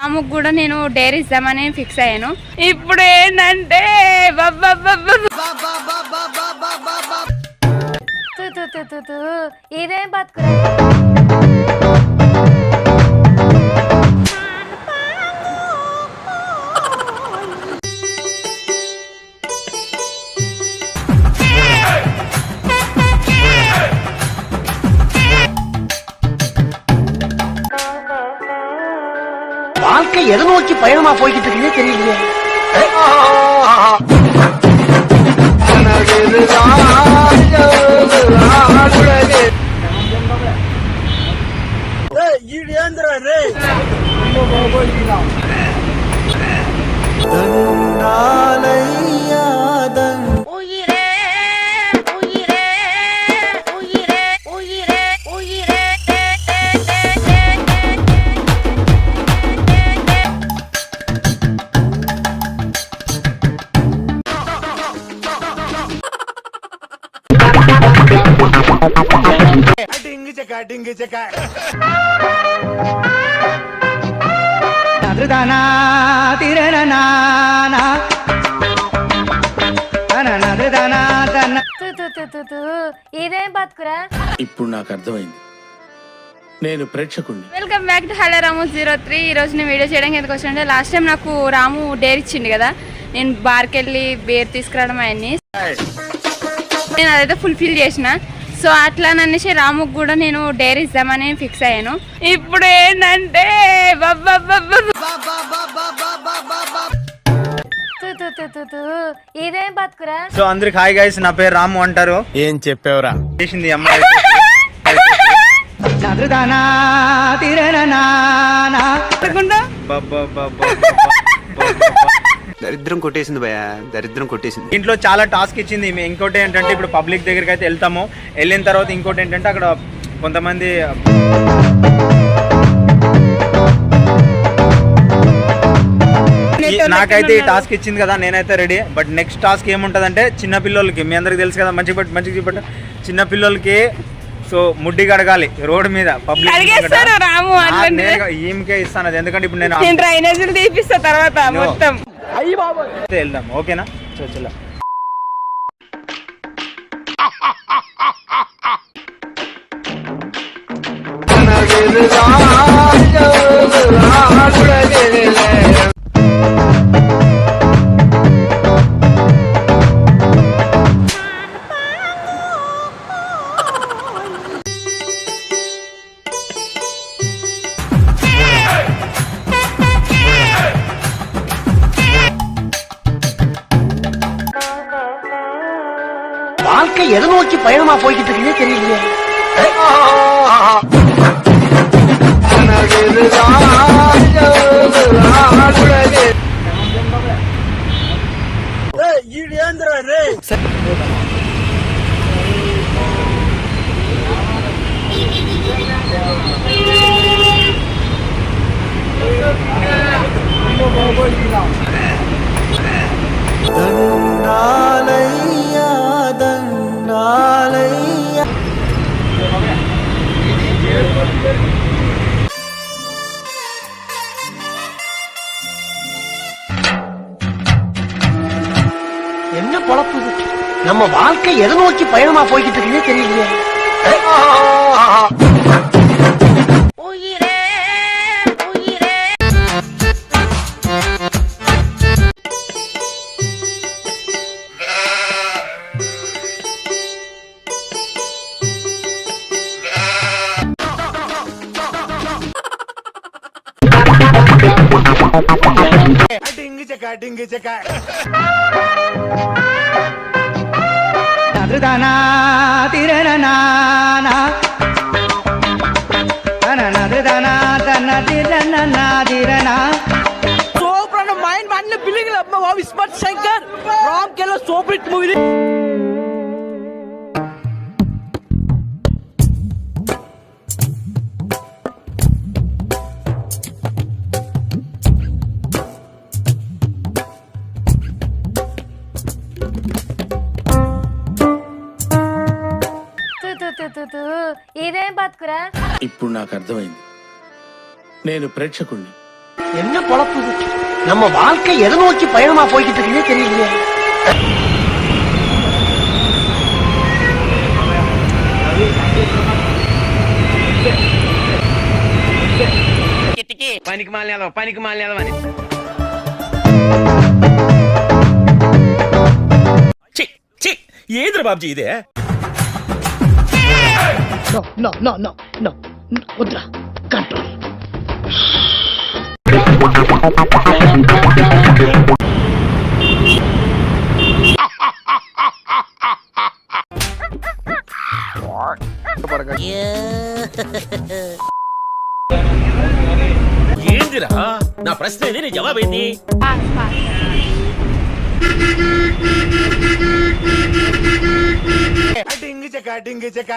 ఆమెకు కూడా నేను డైరీ ఇద్దామని ఫిక్స్ అయ్యాను. ఇప్పుడు ఏంటంటే ఇదేం బతుకురా. வாழ்க்கை எதை நோக்கி பயணமா போய்கிட்டு இருக்குன்னே தெரியலையே. ఇదేం బతుకురా. ఇప్పుడు నాకు అర్థమైంది, నేను ప్రేక్షకుణ్ణి. వెల్కమ్ బ్యాక్ టు హలో రాము 03. ఈ రోజు నేను వీడియో చేయడానికి ఎందుకు వచ్చానంటే లాస్ట్ టైం నాకు రాము డేర్ ఇచ్చిండు కదా, నేను బార్కి వెళ్ళి బేర్ తీసుకురావడం ఆయన్ని నేను అదైతే ఫుల్ఫిల్ చేసిన. సో అట్లా అనేసి రాముకు కూడా నేను డైరీ ఇద్దామని ఫిక్స్ అయ్యాను. ఇప్పుడు ఏంటంటే ఇదేం బతుకురా. సో అందరికి హాయ్ గైస్, నా పేరు రాము అంటారు. ఏం చెప్పావురా? చేసింది అమ్మాయి. దరిద్రం కొట్టేసింది భయ, దరిద్రం కొట్టేసింది. ఇంట్లో చాలా టాస్క్ ఇచ్చింది. ఇంకోటి ఏంటంటే ఇప్పుడు పబ్లిక్ దగ్గరికి అయితే వెళ్తాము. వెళ్ళిన తర్వాత ఇంకోటి ఏంటంటే అక్కడ కొంతమంది నాకైతే ఈ టాస్క్ ఇచ్చింది కదా, నేనైతే రెడీ. బట్ నెక్స్ట్ టాస్క్ ఏముంటదంటే చిన్న పిల్లలకి, మీ అందరికి తెలుసు కదా, మంచిగా చూపట్టు చిన్న పిల్లలకి. సో ముడ్డి కడగాలి రోడ్ మీద పబ్లిక్. ఈమెకే ఇస్తాను అది, ఎందుకంటే ఇప్పుడు నేను డ్రైనేజీలు తీపిస్తా తర్వాత మొత్తం వెళ్దాం. ఓకేనా? చల్ల. வாழ்க்கை எதை நோக்கி பயணமா போய்கிட்டு இருக்குன்னே தெரியலையே. என்ன பொழப்பு இது? நம்ம வாழ்க்கை எதை நோக்கி பயணமா போய்கிட்டு இருக்குன்னே தெரியலையே. ఇదేం బతుకురా. ఇప్పుడు నాకు అర్థమైంది, నేను ప్రేక్షకుణ్ణి. என்ன பொழப்பு இது? நம்ம வாழ்க்கை எதை நோக்கி பயணமா போய்கிட்டு இருக்குன்னே தெரியலையே. పనికి మాలిన అని ఏదిరా బాబుజీ ఇదే వద్దురా కంట్రోల్. ఏందిరా నా ప్రశ్న ఏంది నీ జవాబు ఏంది పాస్ పాస్ డింగి చెక్క